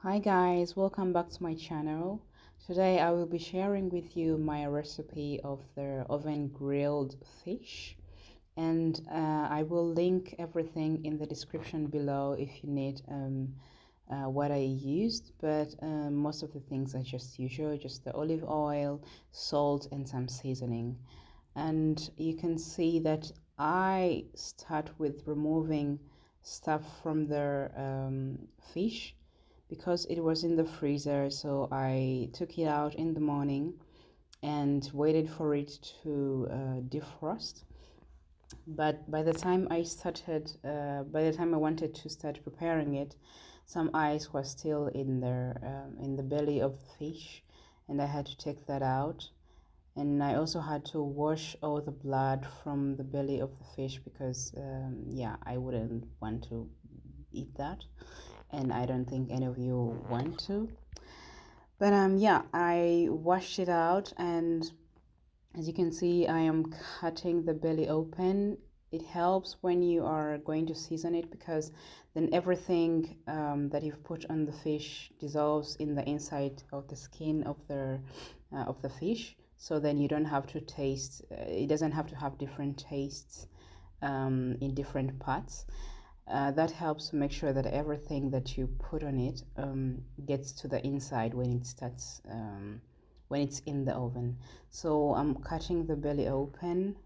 Hi guys, welcome back to my channel. Today I will be sharing with you my recipe of the oven grilled fish, and I will link everything in the description below if you need what I used, but most of the things are just usual, just the olive oil, salt and some seasoning. And you can see that I start with removing stuff from the fish because it was in the freezer, so I took it out in the morning and waited for it to defrost. But by the time by the time I wanted to start preparing it, some ice was still in the belly of the fish, and I had to take that out. And I also had to wash all the blood from the belly of the fish because yeah, I wouldn't want to eat that, and I don't think any of you want to. But yeah, I washed it out, and as you can see, I am cutting the belly open. It helps when you are going to season it because then everything that you've put on the fish dissolves in the inside of the skin of the fish. So then you don't have to taste. It doesn't have to have different tastes in different parts. That helps to make sure that everything that you put on it gets to the inside when it starts when it's in the oven. So I'm cutting the belly open,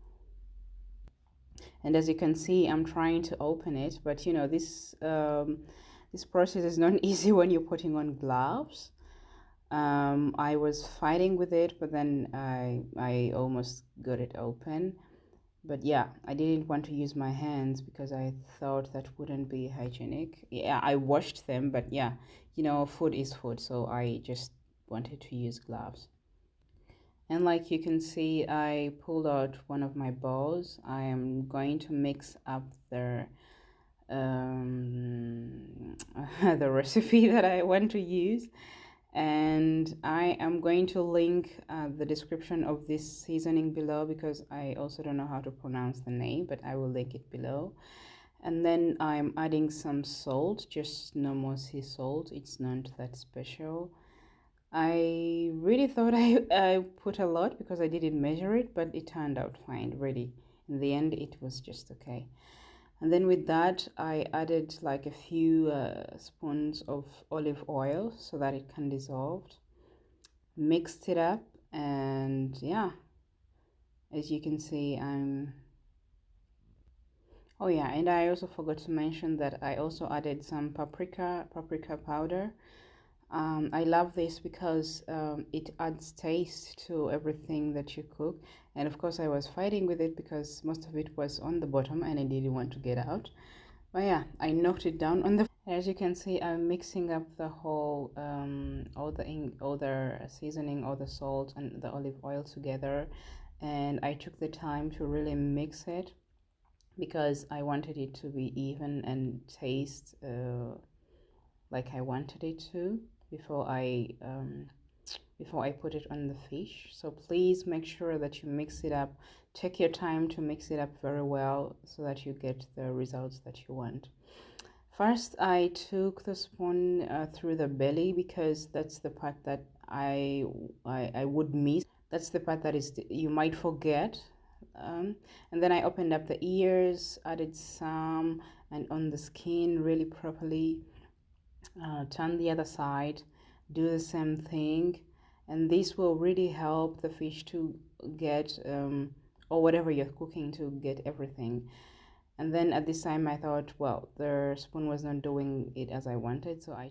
and as you can see, I'm trying to open it, but you know, this process is not easy when you're putting on gloves. I was fighting with it, but then I almost got it open. But yeah, I didn't want to use my hands because I thought that wouldn't be hygienic. Yeah, I washed them, but yeah, you know, food is food, so I just wanted to use gloves. And like you can see, I pulled out one of my bowls. I am going to mix up the recipe that I want to use, and I am going to link the description of this seasoning below because I also don't know how to pronounce the name, but I will link it below. And then I'm adding some salt, just normal sea salt. It's not that special. I really thought I put a lot because I didn't measure it, but it turned out fine, really. In the end, it was just okay. And then with that, I added like a few spoons of olive oil so that it can dissolve. Mixed it up, and yeah, as you can see, oh yeah, and I also forgot to mention that I also added some paprika powder. I love this because it adds taste to everything that you cook. And of course, I was fighting with it because most of it was on the bottom and I didn't want to get out. But yeah, I knocked it down on the. As you can see, I'm mixing up the whole, all the seasoning, all the salt and the olive oil together. And I took the time to really mix it because I wanted it to be even and taste like I wanted it to before I put it on the fish. So please make sure that you mix it up. Take your time to mix it up very well so that you get the results that you want. First, I took the spoon through the belly because that's the part that I would miss. That's the part that is you might forget. And then I opened up the ears, added some, and on the skin really properly. Turn the other side, do the same thing, and this will really help the fish to get or whatever you're cooking to get everything. And then at this time I thought, well, the spoon was not doing it as I wanted, so I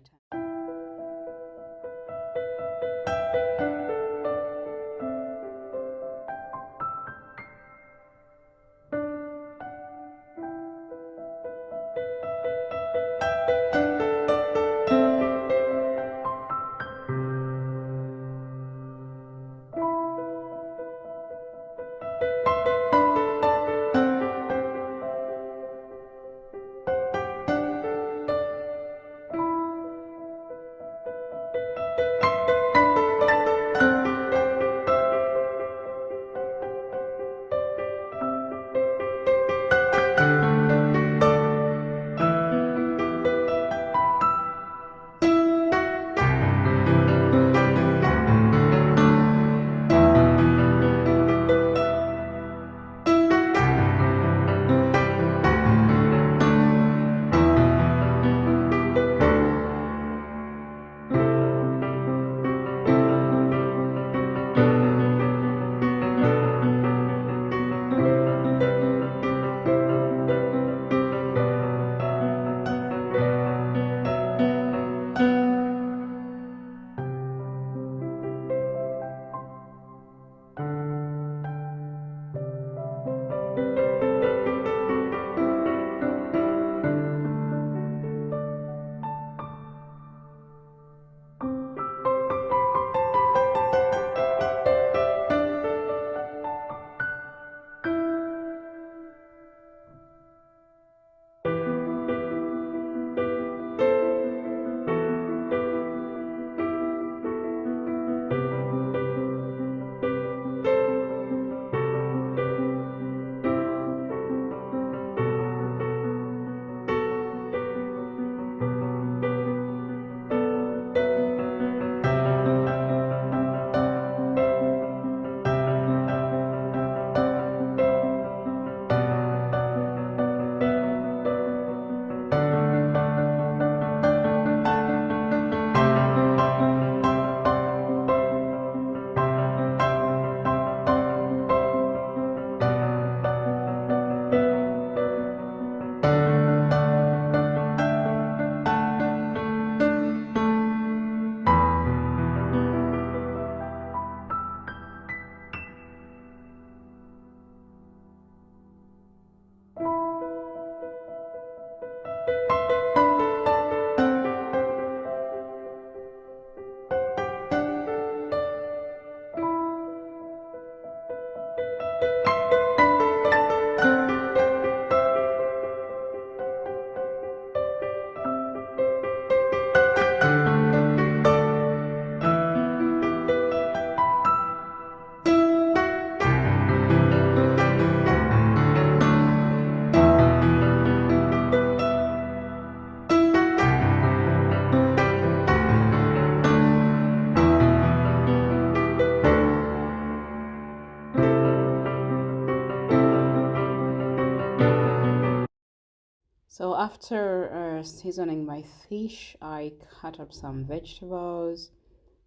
So after seasoning my fish, I cut up some vegetables,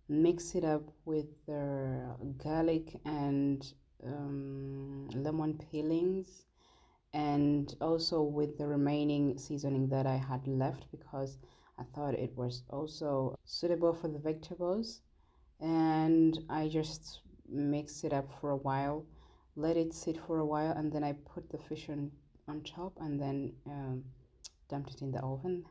mix it up with the garlic and lemon peelings, and also with the remaining seasoning that I had left because I thought it was also suitable for the vegetables. And I just mix it up for a while, let it sit for a while, and then I put the fish on top and then dumped it in the oven.